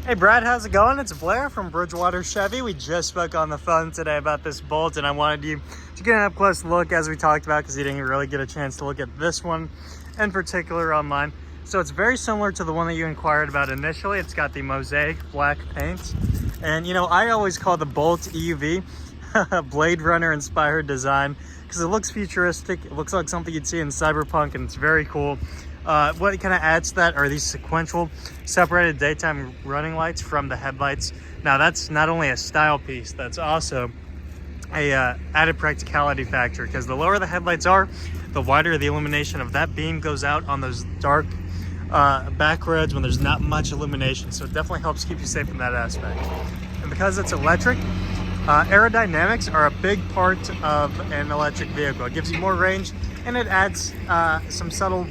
Hey Brad, how's it going? It's Blair from Bridgewater Chevy. We just spoke on the phone today about this Bolt, and I wanted you to get an up-close look as we talked about, because you didn't really get a chance to look at this one in particular online. So it's very similar to the one that you inquired about initially. It's got the mosaic black paint. And you know, I always call the Bolt EUV a Blade Runner inspired design because it looks futuristic. It looks like something you'd see in Cyberpunk, and it's very cool. What kind of adds to that are these sequential separated daytime running lights from the headlights. Now that's not only a style piece, that's also a added practicality factor, because the lower the headlights are, the wider the illumination of that beam goes out on those dark back roads when there's not much illumination. So it definitely helps keep you safe in that aspect. And because it's electric, aerodynamics are a big part of an electric vehicle. It gives you more range, and it adds some subtle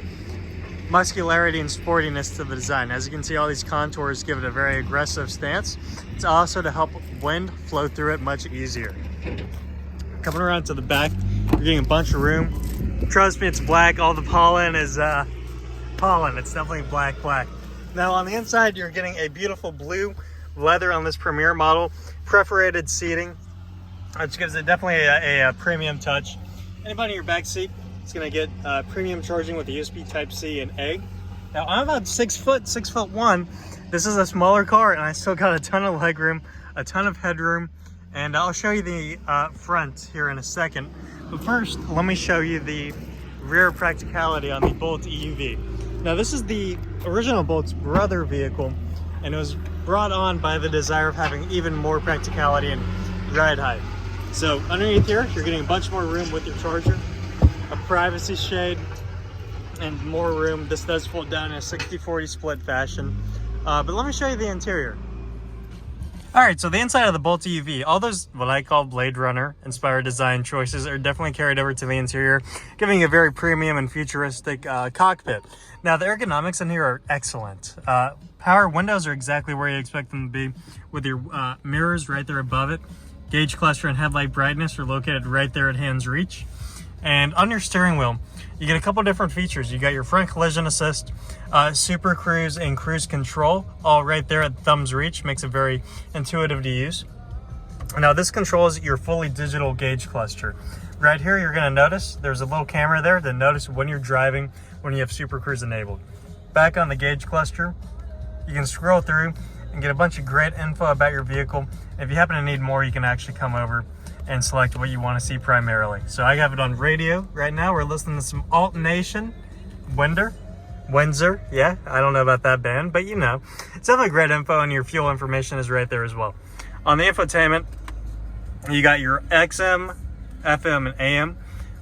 muscularity and sportiness to the design. As you can see, all these contours give it a very aggressive stance. It's also to help wind flow through it much easier. Coming around to the back, you're getting a bunch of room. Trust me, it's black. All the pollen is pollen. It's definitely black. Now on the inside, you're getting a beautiful blue leather on this Premier model, perforated seating, which gives it definitely a premium touch. Anybody in your back seat, it's going to get premium charging with the USB Type-C and A. Now, I'm about 6 foot, 6'1". This is a smaller car, and I still got a ton of legroom, a ton of headroom, and I'll show you the front here in a second. But first, let me show you the rear practicality on the Bolt EUV. Now, this is the original Bolt's brother vehicle, and it was brought on by the desire of having even more practicality and ride height. So underneath here, you're getting a bunch more room with your charger, a privacy shade, and more room. This does fold down in a 60-40 split fashion. But let me show you the interior. All right, so the inside of the Bolt EUV, all those what I call Blade Runner inspired design choices are definitely carried over to the interior, giving you a very premium and futuristic cockpit. Now, the ergonomics in here are excellent. Power windows are exactly where you expect them to be, with your mirrors right there above it. Gauge cluster and headlight brightness are located right there at hand's reach. And on your steering wheel, you get a couple different features. You got your front collision assist, super cruise, and cruise control, all right there at thumb's reach. Makes it very intuitive to use. Now, this controls your fully digital gauge cluster. Right here, you're going to notice there's a little camera there to notice when you're driving, when you have super cruise enabled. Back on the gauge cluster, you can scroll through and get a bunch of great info about your vehicle. If you happen to need more, you can actually come over and select what you want to see primarily. So I have it on radio right now. We're listening to some Alt Nation, Windsor. Yeah, I don't know about that band, but you know, it's definitely great info, and your fuel information is right there as well. On the infotainment, you got your XM, FM, and AM,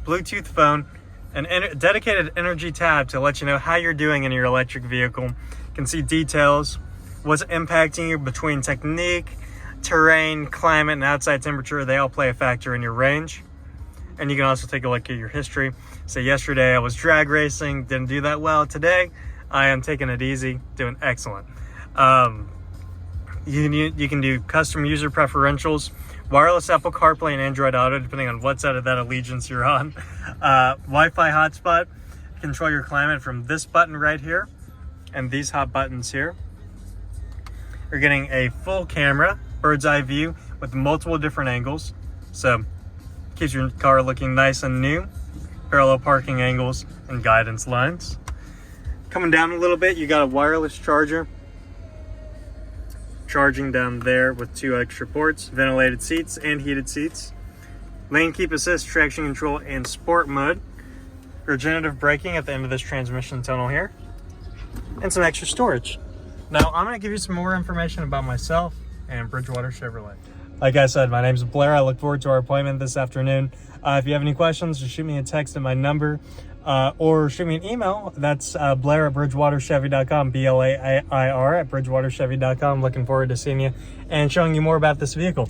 Bluetooth phone, an dedicated energy tab to let you know how you're doing in your electric vehicle. You can see details, what's impacting you between technique, terrain, climate, and outside temperature. They all play a factor in your range. And you can also take a look at your history. Say, yesterday I was drag racing, didn't do that well. Today I am taking it easy, doing excellent. You can do custom user preferentials, wireless Apple CarPlay and Android Auto, depending on what side of that allegiance you're on. Wi-Fi hotspot, control your climate from this button right here and these hot buttons here. You're getting a full camera, bird's eye view with multiple different angles, so keeps your car looking nice and new. Parallel parking angles and guidance lines. Coming down a little bit, you got a wireless charger, charging down there with 2 extra ports, ventilated seats and heated seats, lane keep assist, traction control, and sport mode, regenerative braking at the end of this transmission tunnel here, and some extra storage. Now, I'm going to give you some more information about myself and Bridgewater Chevrolet. Like I said, my name's Blair. I look forward to our appointment this afternoon. If you have any questions, just shoot me a text at my number, or shoot me an email. That's Blair at BridgewaterChevy.com, BLAIR at BridgewaterChevy.com. Looking forward to seeing you and showing you more about this vehicle.